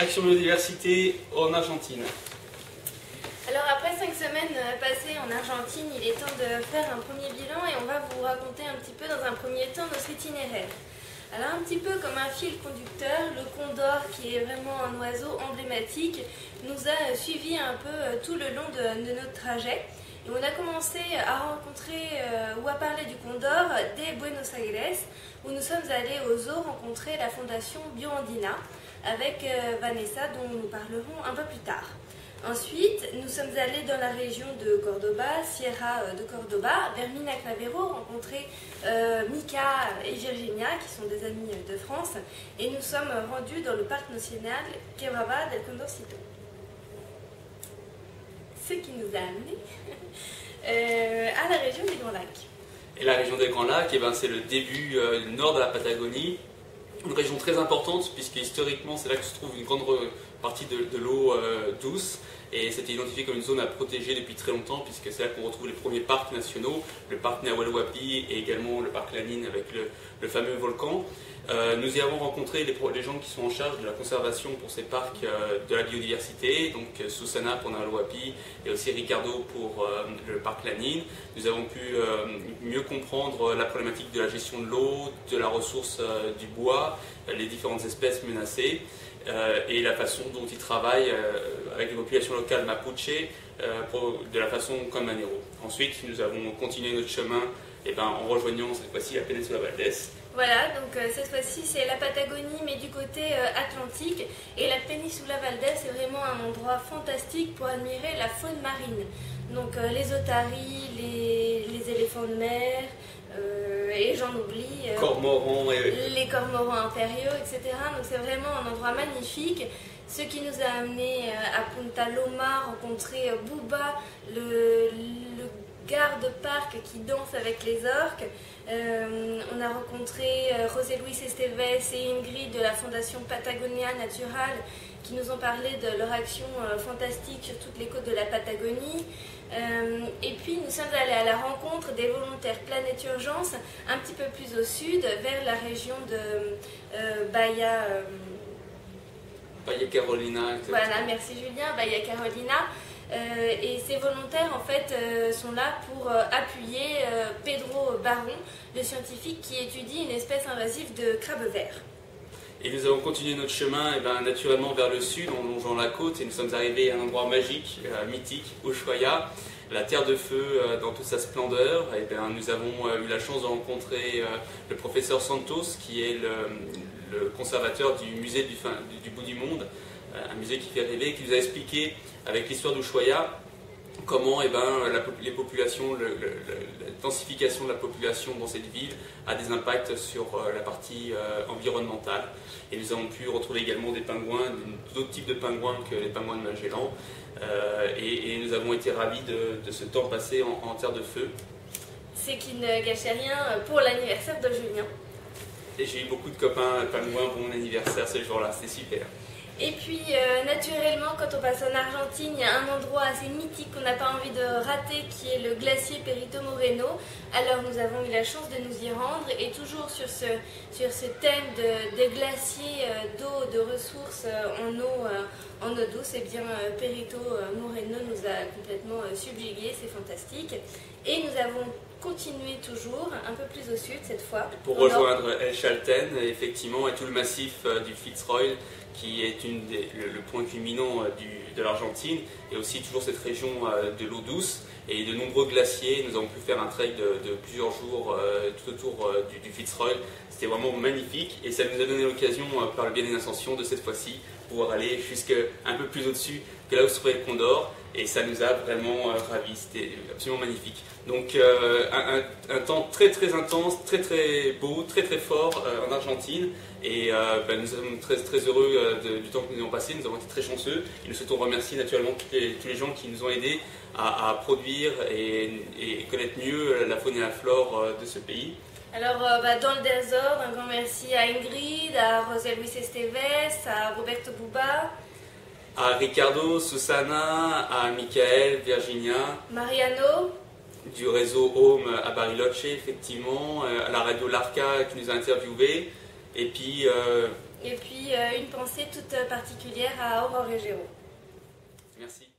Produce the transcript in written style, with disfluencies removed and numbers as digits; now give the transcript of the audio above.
Action Biodiversité en Argentine. Alors après 5 semaines passées en Argentine, il est temps de faire un premier bilan et on va vous raconter un petit peu dans un premier temps notre itinéraire. Alors un petit peu comme un fil conducteur, le condor, qui est vraiment un oiseau emblématique, nous a suivis un peu tout le long de notre trajet. Et on a commencé à rencontrer ou à parler du condor dès Buenos Aires, où nous sommes allés au zoo rencontrer la fondation Bioandina avec Vanessa, dont nous parlerons un peu plus tard. Ensuite, nous sommes allés dans la région de Cordoba, Sierra de Cordoba, vers Mina Clavero, rencontrer Mika et Virginia, qui sont des amis de France, et nous sommes rendus dans le parc national Quebrada del Condorcito. Ce qui nous a amenés à la région des Grands Lacs. Et la région des Grands Lacs, c'est le début nord de la Patagonie, une région très importante puisque historiquement c'est là que se trouve une grande partie de l'eau douce, et c'était identifié comme une zone à protéger depuis très longtemps puisque c'est là qu'on retrouve les premiers parcs nationaux, le parc Nahuel Huapi et également le parc Lanín avec le fameux volcan. Nous y avons rencontré les gens qui sont en charge de la conservation pour ces parcs de la biodiversité, donc Susana pour Nahuel Huapi et aussi Ricardo pour le parc Lanín. Nous avons pu mieux comprendre la problématique de la gestion de l'eau, de la ressource du bois, les différentes espèces menacées et la façon dont ils travaillent avec les populations locales mapuche de la façon comme Manero. Ensuite, nous avons continué notre chemin en rejoignant cette fois-ci la péninsule Valdés. Voilà, donc cette fois-ci c'est la Patagonie mais du côté atlantique, et la Péninsula Valdés est vraiment un endroit fantastique pour admirer la faune marine. Donc les otaries, les éléphants de mer, et j'en oublie, Cormorans les cormorans impériaux, etc. Donc c'est vraiment un endroit magnifique. Ce qui nous a amené à Punta Loma, rencontrer Bouba, le garde-parc qui danse avec les orques. On a rencontré José Luis Esteves et Ingrid de la Fondation Patagonia Natural qui nous ont parlé de leur action fantastique sur toutes les côtes de la Patagonie. Et puis nous sommes allés à la rencontre des volontaires Planète Urgence un petit peu plus au sud, vers la région de Bahia Carolina. Etc. Voilà, merci Julien, Bahia Carolina. Et ces volontaires en fait sont là pour appuyer Pedro Baron, le scientifique qui étudie une espèce invasive de crabe vert. Et nous avons continué notre chemin naturellement vers le sud en longeant la côte, et nous sommes arrivés à un endroit magique, mythique, Ushuaia, la terre de feu dans toute sa splendeur. Et nous avons eu la chance de rencontrer le professeur Santos, qui est le conservateur du musée du bout du monde, un musée qui fait rêver, qui nous a expliqué avec l'histoire d'Ushuaia comment les populations, la densification de la population dans cette ville a des impacts sur la partie environnementale. Et nous avons pu retrouver également des pingouins, d'autres types de pingouins que les pingouins de Magellan. Et nous avons été ravis de ce temps passé en terre de feu. C'est qui ne gâchait rien pour l'anniversaire de Julien. Et j'ai eu beaucoup de copains pingouins pour mon anniversaire ce jour-là, c'était super. Et puis, naturellement, quand on passe en Argentine, il y a un endroit assez mythique qu'on n'a pas envie de rater, qui est le glacier Perito Moreno. Alors, nous avons eu la chance de nous y rendre, et toujours sur ce thème de glaciers, d'eau, de ressources en eau douce, Perito Moreno nous a complètement subjugués, c'est fantastique. Et nous avons continué toujours, un peu plus au sud cette fois. Pour rejoindre El Chalten, effectivement, et tout le massif du Fitzroy, qui est le point culminant de l'Argentine, et aussi toujours cette région de l'eau douce et de nombreux glaciers. Nous avons pu faire un trek de plusieurs jours tout autour du Fitzroy. C'était vraiment magnifique, et ça nous a donné l'occasion, par le biais d'une ascension, de cette fois-ci pouvoir aller un peu plus au-dessus que là où se trouvait le Condor, et ça nous a vraiment ravis. C'était absolument magnifique. Donc un temps très très intense, très très beau, très très fort en Argentine, et nous sommes très très heureux du temps que nous avons passé. Nous avons été très chanceux, et nous souhaitons remercier naturellement tous les gens qui nous ont aidés à produire et connaître mieux la faune et la flore de ce pays. Alors, dans le désordre, un grand merci à Ingrid, à José Luis Esteves, à Roberto Bouba, à Ricardo, Susana, à Michael, Virginia, Mariano, du réseau Home à Bariloche, effectivement, à la radio Larca qui nous a interviewés, et puis Et puis une pensée toute particulière à Aurore et Géraud. Merci.